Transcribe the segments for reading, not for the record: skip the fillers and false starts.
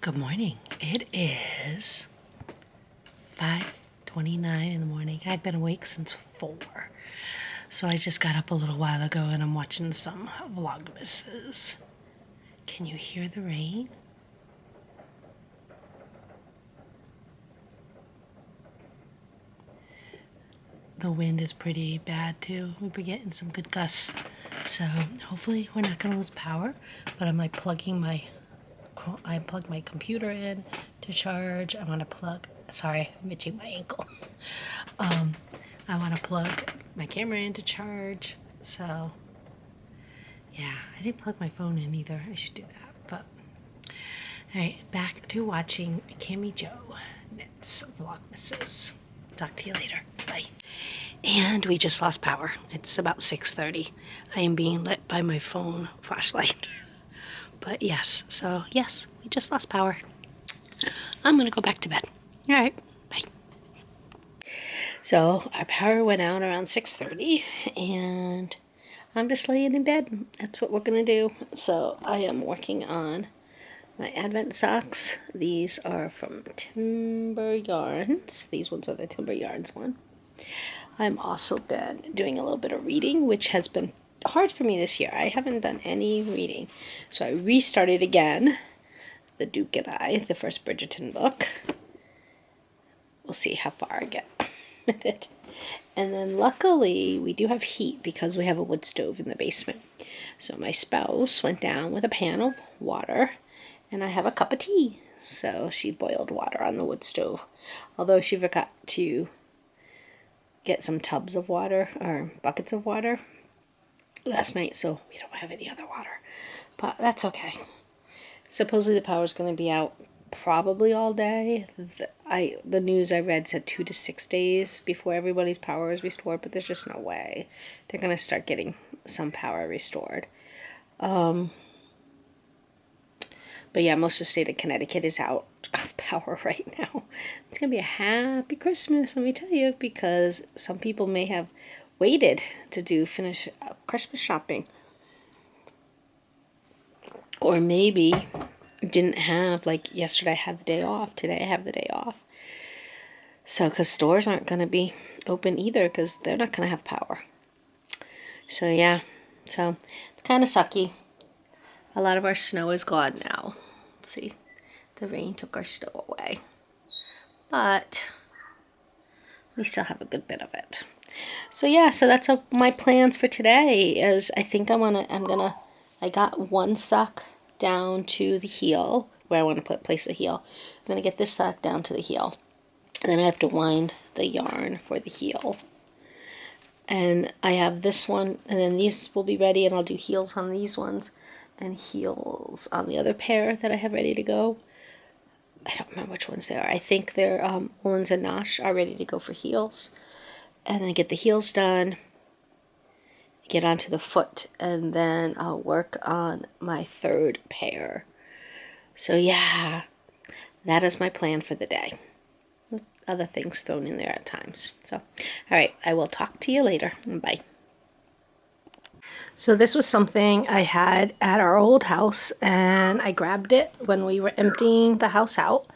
Good morning. It is 5:29 in the morning. I've been awake since 4. So I just got up a little while ago and I'm watching some Vlogmases. Can you hear the rain? The wind is pretty bad too. We've been getting some good gusts. So hopefully we're not gonna lose power, but I'm like plugged my computer in to charge. I want to plug, sorry, I'm itching my ankle. I want to plug my camera in to charge. So yeah, I didn't plug my phone in either. I should do that. But all right, back to watching Kimmy Joe Knits Vlogmases. Talk to you later. Bye. And we just lost power. It's about 6:30. I am being lit by my phone flashlight. But yes, so yes, we just lost power. I'm gonna go back to bed. All right, bye. So our power went out around 6:30 and I'm just laying in bed. That's what we're gonna do. So I am working on my Advent socks. These are from Timber Yarns. These ones are the Timber Yarns one. I'm also been doing a little bit of reading, which has been hard for me this year. I haven't done any reading. So I restarted again, The Duke and I, the first Bridgerton book. We'll see how far I get with it. And then luckily we do have heat because we have a wood stove in the basement. So my spouse went down with a pan of water and I have a cup of tea. So she boiled water on the wood stove. Although she forgot to get some tubs of water or buckets of water last night, so we don't have any other water, but that's okay. Supposedly the power's going to be out probably all day. The news I read said 2 to 6 days before everybody's power is restored, but there's just no way they're going to start getting some power restored. But yeah, most of the state of Connecticut is out of power right now. It's going to be a happy Christmas, let me tell you, because some people may have waited to finish Christmas shopping. Or maybe didn't have, like yesterday I had the day off, today I have the day off. So, because stores aren't going to be open either because they're not going to have power. So yeah, so it's kind of sucky. A lot of our snow is gone now. Let's see, the rain took our snow away. But we still have a good bit of it. So yeah, so that's my plans for today is I think I got one sock down to the heel where I want to place the heel. I'm going to get this sock down to the heel. And then I have to wind the yarn for the heel. And I have this one, and then these will be ready, and I'll do heels on these ones and heels on the other pair that I have ready to go. I don't remember which ones they are. I think they're Woolens and Nosh are ready to go for heels. And then get the heels done, get onto the foot, and then I'll work on my third pair. So yeah, that is my plan for the day. With other things thrown in there at times. So, all right, I will talk to you later. Bye. So this was something I had at our old house, and I grabbed it when we were emptying the house out.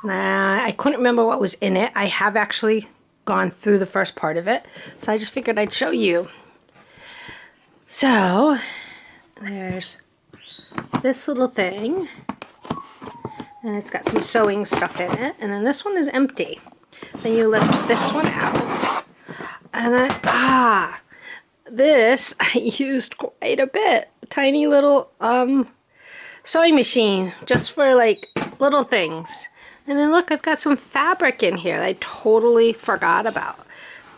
And I couldn't remember what was in it. I have actually gone through the first part of it, so I just figured I'd show you. So there's this little thing, and it's got some sewing stuff in it, and then this one is empty. Then you lift this one out, and then this I used quite a bit. Tiny little sewing machine just for like little things. And then look, I've got some fabric in here that I totally forgot about.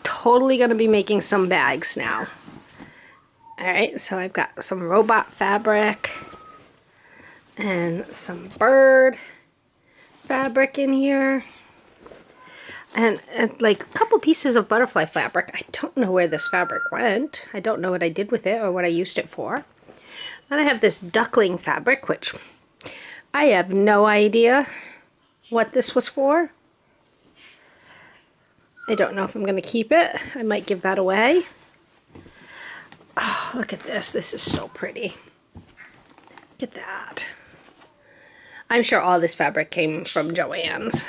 Totally going to be making some bags now. Alright, so I've got some robot fabric and some bird fabric in here. And like a couple pieces of butterfly fabric. I don't know where this fabric went. I don't know what I did with it or what I used it for. And I have this duckling fabric, which I have no idea what this was for. I don't know if I'm going to keep it. I might give that away. Oh, look at this. This is so pretty. Look at that. I'm sure all this fabric came from Joann's.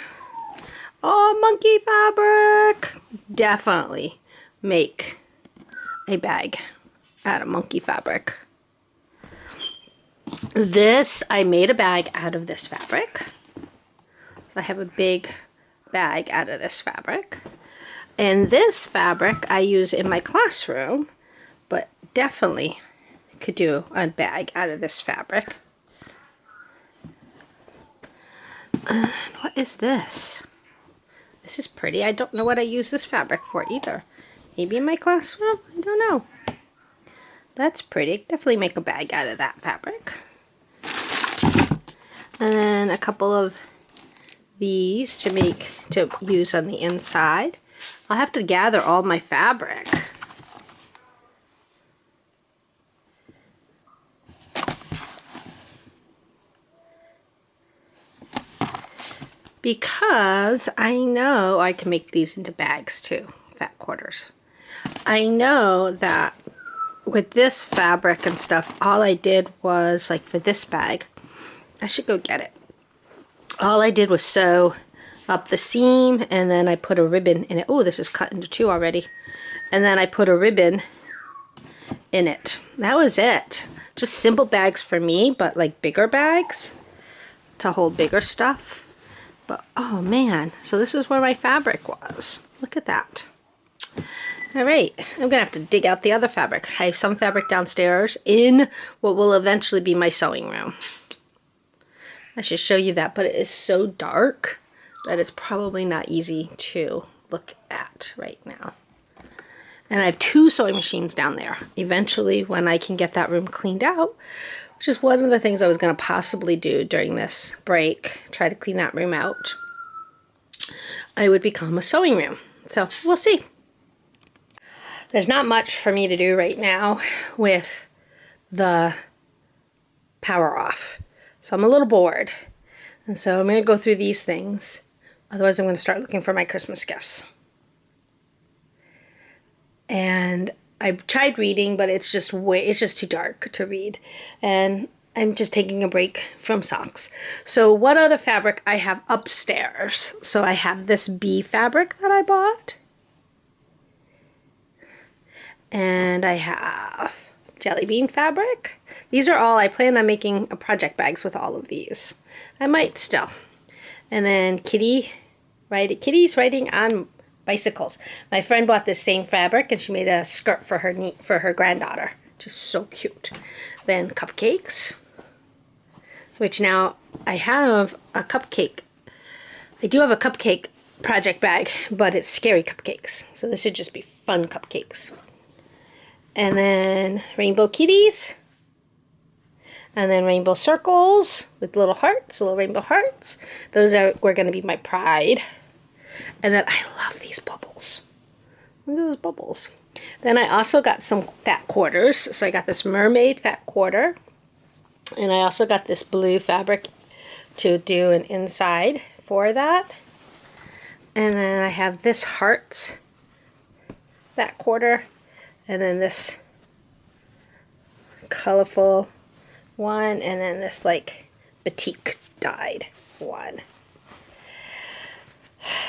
Oh, monkey fabric! Definitely make a bag out of monkey fabric. This, I made a bag out of this fabric. I have a big bag out of this fabric. And this fabric I use in my classroom, but definitely could do a bag out of this fabric. What is this? This is pretty. I don't know what I use this fabric for either. Maybe in my classroom? I don't know. That's pretty. Definitely make a bag out of that fabric. And then a couple of these to use on the inside. I'll have to gather all my fabric. Because I know I can make these into bags too, fat quarters. I know that with this fabric and stuff, all I did was, like for this bag, I should go get it. All I did was sew up the seam, and then I put a ribbon in it. Oh, this is cut into two already. And then I put a ribbon in it. That was it. Just simple bags for me, but like bigger bags to hold bigger stuff. But oh man, so this is where my fabric was. Look at that. All right, I'm gonna have to dig out the other fabric. I have some fabric downstairs in what will eventually be my sewing room. I should show you that, but it is so dark that it's probably not easy to look at right now. And I have 2 sewing machines down there. Eventually, when I can get that room cleaned out, which is one of the things I was going to possibly do during this break, try to clean that room out, I would become a sewing room. So we'll see. There's not much for me to do right now with the power off. So I'm a little bored. And so I'm going to go through these things. Otherwise, I'm going to start looking for my Christmas gifts. And I've tried reading, but it's just too dark to read. And I'm just taking a break from socks. So what other fabric I have upstairs? So I have this bee fabric that I bought. And I have jelly bean fabric. These are all, I plan on making a project bags with all of these. I might still. And then kitties riding on bicycles. My friend bought this same fabric and she made a skirt for her granddaughter. Just so cute. Then cupcakes, which now I have a cupcake. I do have a cupcake project bag, but it's scary cupcakes. So this should just be fun cupcakes. And then rainbow kitties. And then rainbow circles with little hearts, little rainbow hearts. Those were going to be my pride. And then I love these bubbles. Look at those bubbles. Then I also got some fat quarters. So I got this mermaid fat quarter. And I also got this blue fabric to do an inside for that. And then I have this heart fat quarter. And then this colorful one. And then this like batik dyed one.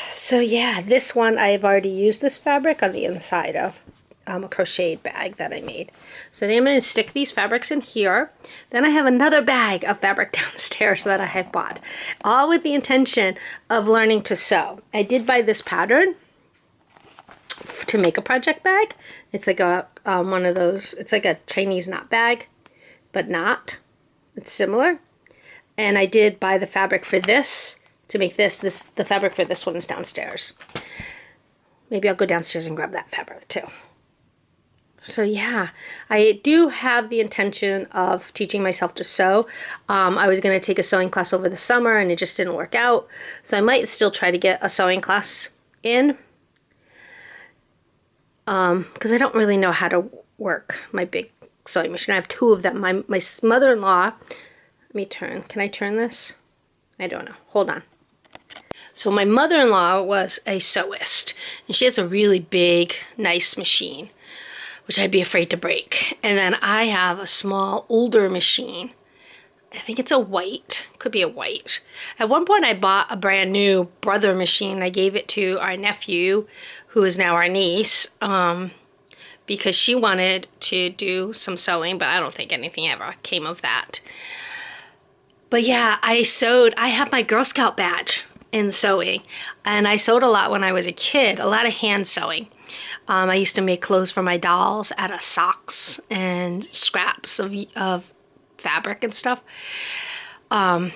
So yeah, this one I've already used this fabric on the inside of a crocheted bag that I made. So then I'm going to stick these fabrics in here. Then I have another bag of fabric downstairs that I have bought, all with the intention of learning to sew. I did buy this pattern to make a project bag. It's like a one of those, it's like a Chinese knot bag, but not. It's similar. And I did buy the fabric for this. To make the fabric for this one is downstairs. Maybe I'll go downstairs and grab that fabric too. So yeah, I do have the intention of teaching myself to sew. I was going to take a sewing class over the summer and it just didn't work out. So I might still try to get a sewing class in. Because I don't really know how to work my big sewing machine. I have 2 of them. My mother-in-law, let me turn. Can I turn this? I don't know. Hold on. So my mother-in-law was a sewist, and she has a really big, nice machine, which I'd be afraid to break. And then I have a small, older machine I think it's a white. Could be a white. At one point I bought a brand new brother machine. I gave it to our nephew, who is now our niece, because she wanted to do some sewing, but I don't think anything ever came of that. But yeah, I sewed. I have my Girl Scout badge in sewing, and I sewed a lot when I was a kid, a lot of hand sewing. I used to make clothes for my dolls out of socks and scraps of fabric and stuff. But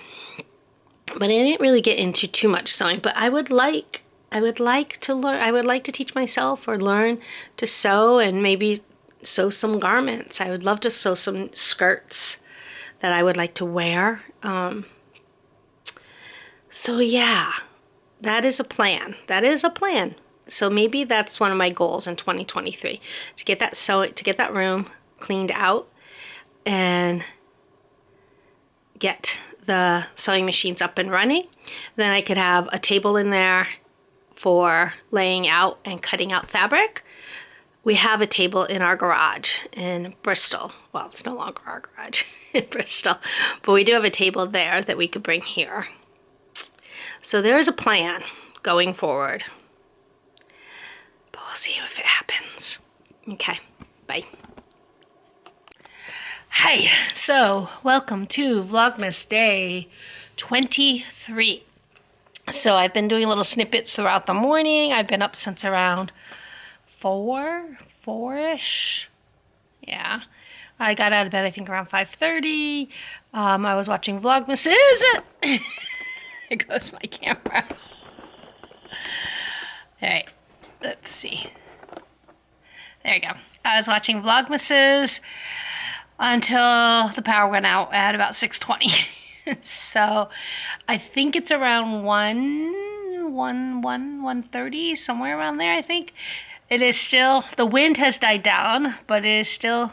I didn't really get into too much sewing, but I would like to learn. I would like to teach myself or learn to sew and maybe sew some garments. I would love to sew some skirts that I would like to wear. So yeah, that is a plan. That is a plan. So maybe that's one of my goals in 2023, to get that room cleaned out and get the sewing machines up and running. Then I could have a table in there for laying out and cutting out fabric. We have a table in our garage in Bristol. Well, it's no longer our garage in Bristol, but we do have a table there that we could bring here. So there is a plan going forward, but we'll see if it happens. Okay, bye. Hi, so welcome to Vlogmas Day 23. So I've been doing little snippets throughout the morning. I've been up since around 4-ish. Yeah. I got out of bed, I think, around 5:30. I was watching Vlogmases. There goes my camera. All right, let's see. There you go. I was watching Vlogmases until the power went out at about 6:20. So I think it's around 1:30, somewhere around there, I think. It is still, the wind has died down, but it is still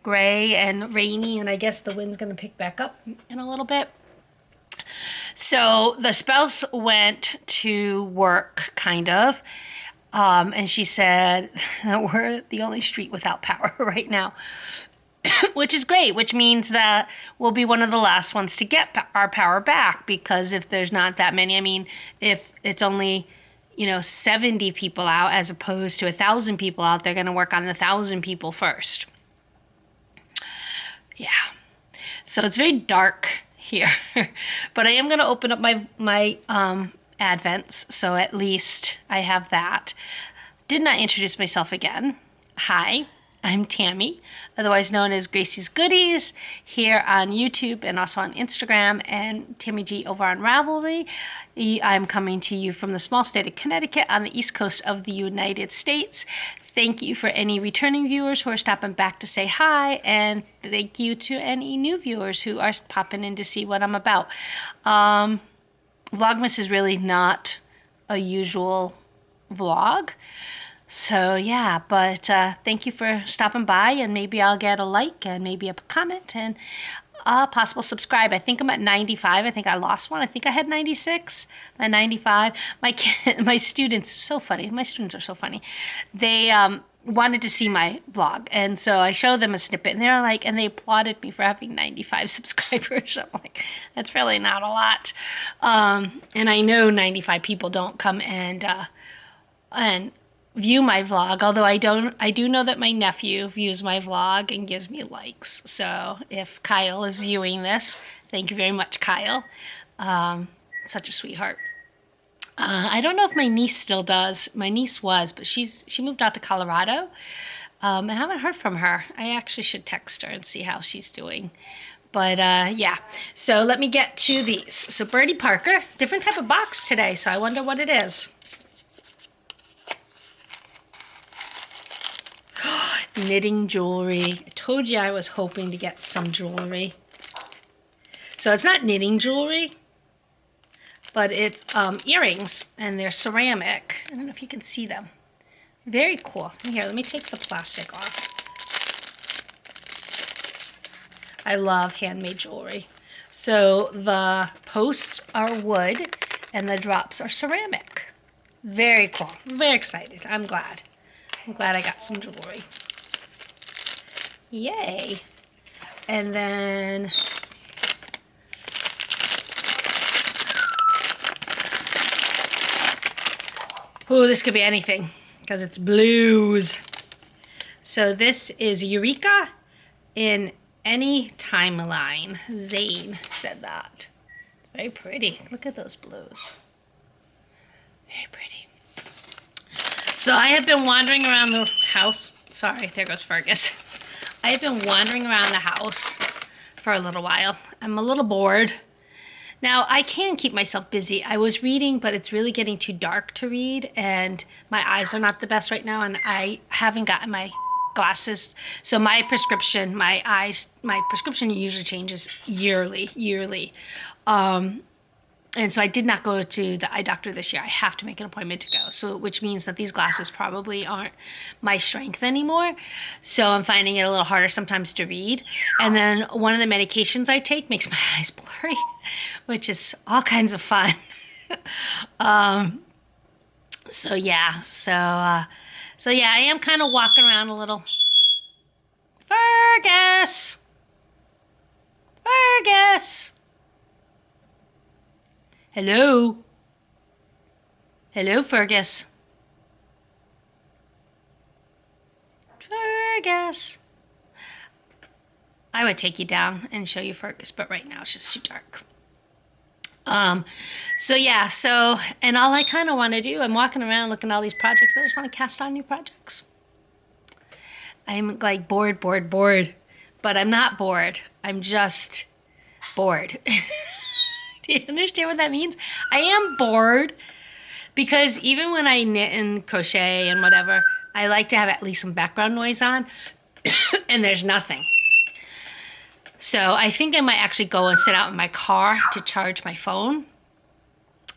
gray and rainy, and I guess the wind's going to pick back up in a little bit. So the spouse went to work, kind of, and she said that we're the only street without power right now, which is great, which means that we'll be one of the last ones to get our power back, because if there's not that many, I mean, if it's only 70 people out as opposed to 1,000 people out, they're going to work on the 1,000 people first. Yeah. So it's very dark here, but I am going to open up my Advents, so at least I have that. Did not introduce myself again. Hi, I'm Tammy, otherwise known as Gracie's Goodies, here on YouTube and also on Instagram, and Tammy G over on Ravelry. I'm coming to you from the small state of Connecticut on the east coast of the United States. Thank you for any returning viewers who are stopping back to say hi, and thank you to any new viewers who are popping in to see what I'm about. Vlogmas is really not a usual vlog. So yeah, but thank you for stopping by, and maybe I'll get a like and maybe a comment and a possible subscribe. I think I'm at 95. I think I lost one. I think I had 96. I'm at 95. My students, so funny. My students are so funny. They wanted to see my vlog, and so I showed them a snippet, and they're like, and they applauded me for having 95 subscribers. I'm like, that's really not a lot. And I know 95 people don't come and view my vlog, although I do know that my nephew views my vlog and gives me likes. So if Kyle is viewing this, thank you very much, Kyle. Such a sweetheart. I don't know if my niece still does. My niece was, but she moved out to Colorado. I haven't heard from her. I actually should text her and see how she's doing. But yeah, so let me get to these. So Birdie Parker, different type of box today, so I wonder what it is. Knitting jewelry. I told you I was hoping to get some jewelry. So it's not knitting jewelry, but it's earrings, and they're ceramic. I don't know if you can see them. Very cool. Here, let me take the plastic off. I love handmade jewelry. So the posts are wood, and the drops are ceramic. Very cool. I'm very excited. I'm glad I got some jewelry. Yay. And then Ooh, this could be anything because it's blues. So this is Eureka in any timeline. Zane said that. It's very pretty. Look at those blues. Very pretty. So I have been wandering around the house. Sorry, there goes Fergus. I have been wandering around the house for a little while. I'm a little bored. Now, I can keep myself busy. I was reading, but it's really getting too dark to read, and my eyes are not the best right now, and I haven't gotten my glasses. So my prescription usually changes yearly. And so I did not go to the eye doctor this year. I have to make an appointment to go. So, which means that these glasses probably aren't my strength anymore. So I'm finding it a little harder sometimes to read. And then one of the medications I take makes my eyes blurry, which is all kinds of fun. So yeah, I am kind of walking around a little. Fergus! Hello? Hello, Fergus? Fergus! I would take you down and show you Fergus, but right now it's just too dark. And all I kind of want to do, I'm walking around looking at all these projects. I just want to cast on new projects. I'm like bored. But I'm not bored. I'm just bored. Do you understand what that means? I am bored because even when I knit and crochet and whatever, I like to have at least some background noise on, and there's nothing. So I think I might actually go and sit out in my car to charge my phone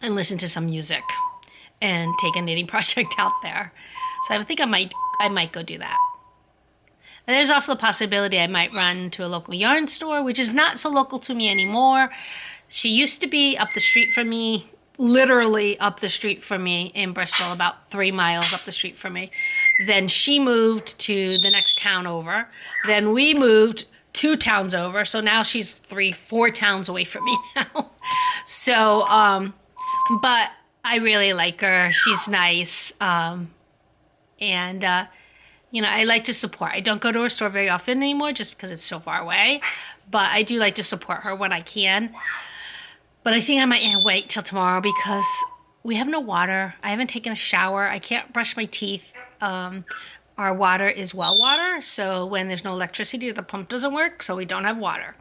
and listen to some music and take a knitting project out there. So I think I might go do that. And there's also a possibility I might run to a local yarn store, which is not so local to me anymore. She used to be up the street from me, literally up the street from me in Bristol, about 3 miles up the street from me. Then she moved to the next town over. Then we moved 2 towns over. So now she's 3-4 towns away from me now. So, but I really like her. She's nice. I like to support. I don't go to her store very often anymore just because it's so far away. But I do like to support her when I can. But I think I might wait till tomorrow because we have no water. I haven't taken a shower. I can't brush my teeth. Our water is well water. So when there's no electricity, the pump doesn't work. So we don't have water.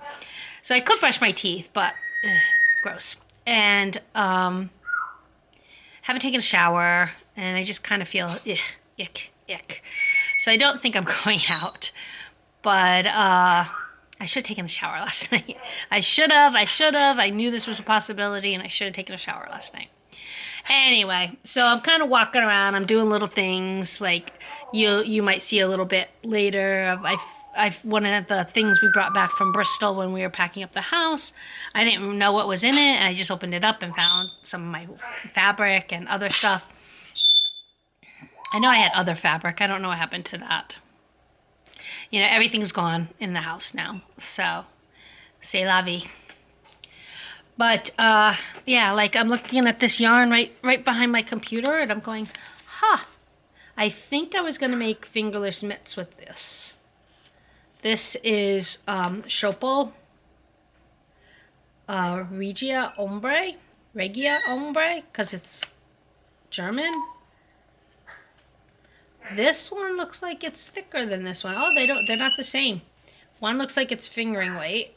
So I could brush my teeth, but gross. And haven't taken a shower. And I just kind of feel ick. So I don't think I'm going out, but I should have taken a shower last night. I should have. I knew this was a possibility, and I should have taken a shower last night. Anyway, so I'm kind of walking around. I'm doing little things like you might see a little bit later of one of the things we brought back from Bristol when we were packing up the house. I didn't know what was in it, and I just opened it up and found some of my fabric and other stuff. I know I had other fabric. I don't know what happened to that. Everything's gone in the house now. So, c'est la vie. But, I'm looking at this yarn right behind my computer, and I'm going, I think I was going to make fingerless mitts with this. This is Schopel Regia Ombre, because it's German. This one looks like it's thicker than this one. Oh, they're not the same. One looks like it's fingering weight.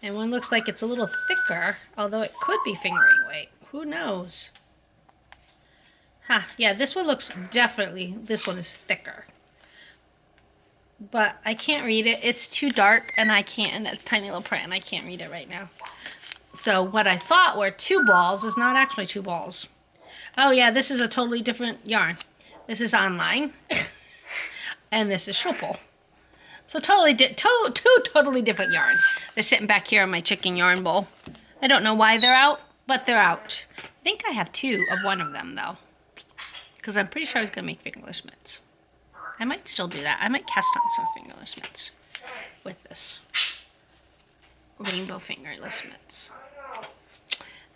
And one looks like it's a little thicker, although it could be fingering weight. Who knows? Yeah, this one this one is thicker. But I can't read it. It's too dark, and it's tiny little print, and I can't read it right now. So what I thought were 2 balls is not actually 2 balls. Oh yeah, this is a totally different yarn. This is online, and this is Schopel. So two totally different yarns. They're sitting back here in my chicken yarn bowl. I don't know why they're out, but they're out. I think I have 2 of one of them though, because I'm pretty sure I was gonna make fingerless mitts. I might still do that. I might cast on some fingerless mitts with this rainbow fingerless mitts.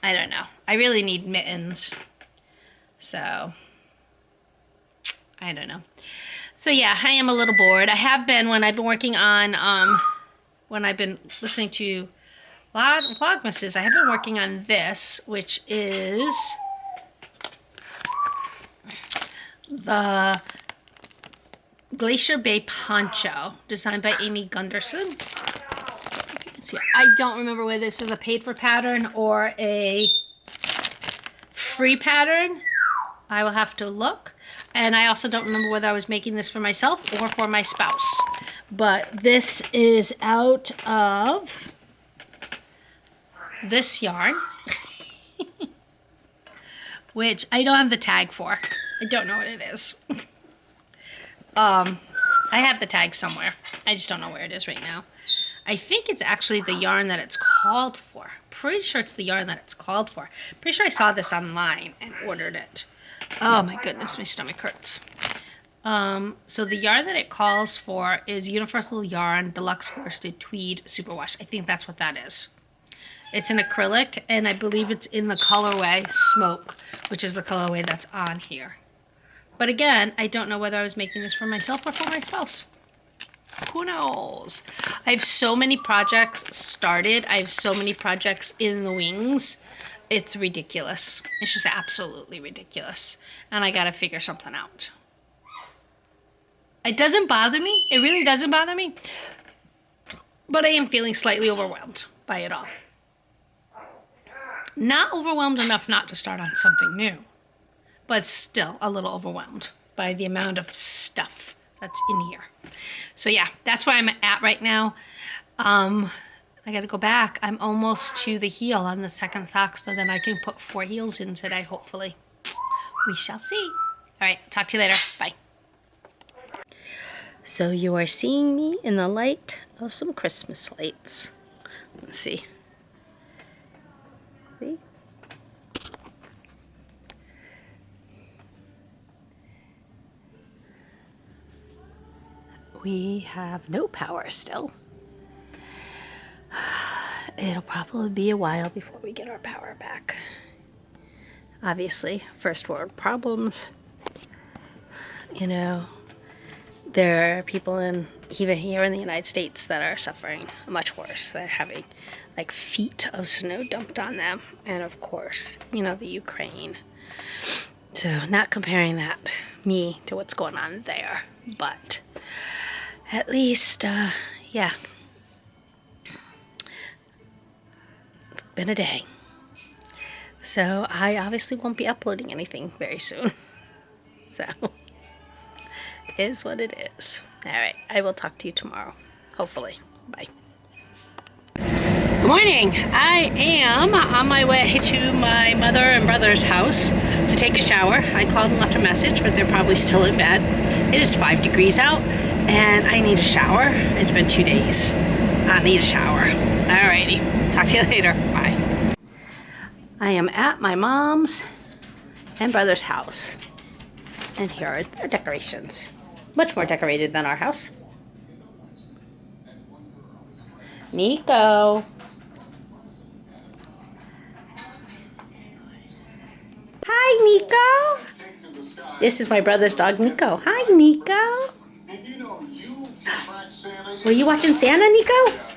I don't know. I really need mittens. So, I don't know. So yeah, I am a little bored. I have been when I've been working on, when I've been listening to Vlogmas Days, I have been working on this, which is the Glacier Bay Poncho, designed by Amy Gunderson. See, I don't remember whether this is a paid for pattern or a free pattern. I will have to look. And I also don't remember whether I was making this for myself or for my spouse. But this is out of this yarn, which I don't have the tag for. I don't know what it is. I have the tag somewhere. I just don't know where it is right now. I think it's actually the yarn that it's called for. Pretty sure it's the yarn that it's called for. Pretty sure I saw this online and ordered it. Oh my goodness, my stomach hurts. So the yarn that it calls for is Universal Yarn Deluxe Worsted Tweed Superwash. I think that's what that is. It's an acrylic, and I believe it's in the colorway Smoke, which is the colorway that's on here. But again, I don't know whether I was making this for myself or for my spouse. Who knows? I have so many projects started. I have so many projects in the wings. It's ridiculous. It's just absolutely ridiculous. And I gotta figure something out. It doesn't bother me. It really doesn't bother me. But I am feeling slightly overwhelmed by it all. Not overwhelmed enough not to start on something new. But still a little overwhelmed by the amount of stuff that's in here. So yeah, that's where I'm at right now. I gotta go back. I'm almost to the heel on the second sock, so then I can put 4 heels in today, hopefully. We shall see. All right, talk to you later. Bye. So you are seeing me in the light of some Christmas lights. Let's see. See? We have no power still. It'll probably be a while before we get our power back. Obviously, first world problems. You know, there are people even here in the United States that are suffering much worse. They're having like feet of snow dumped on them. And of course, you know, the Ukraine. So not comparing me to what's going on there. But at least, yeah. It's been a day. So I obviously won't be uploading anything very soon. So, it is what it is. Alright, I will talk to you tomorrow. Hopefully. Bye. Good morning. I am on my way to my mother and brother's house to take a shower. I called and left a message, but they're probably still in bed. It is 5 degrees out, and I need a shower. It's been 2 days. I need a shower. Alrighty. Talk to you later. Bye. I am at my mom's and brother's house. And here are their decorations. Much more decorated than our house. Nico. Hi, Nico. This is my brother's dog, Nico. Hi, Nico. Were you watching Santa, Nico?